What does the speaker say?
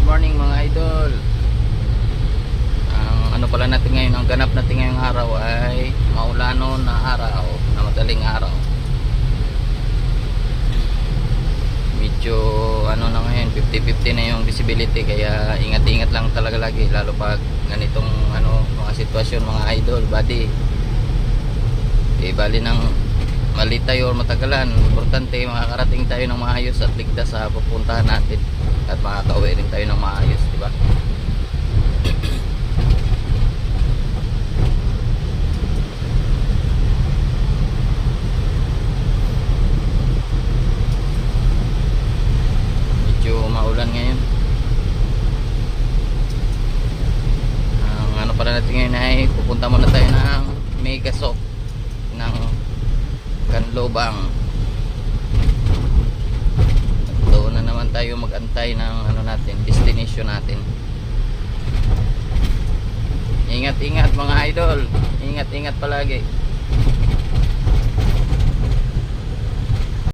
good morning mga idol. Ang ano pala natin ngayon, ang ganap natin ngayong araw ay maulano na araw, na madaling araw. Medyo ano na ngayon, 50-50 na yung visibility, kaya ingat-ingat lang talaga lagi, lalo pag ganitong ano, mga sitwasyon mga idol, buddy. Bali ng mali tayo or matagalan, importante makakarating tayo ng maayos at ligtas sa pupuntahan natin at makakauwi rin tayo ng maayos, di ba? Medyo maulan ngayon. Ang ano pala natin ngayon ay pupunta muna tayo ng Megasok ng Canlobang. Doon na naman tayo magantay ng ano natin, destination natin. Ingat-ingat mga idol, ingat-ingat palagi.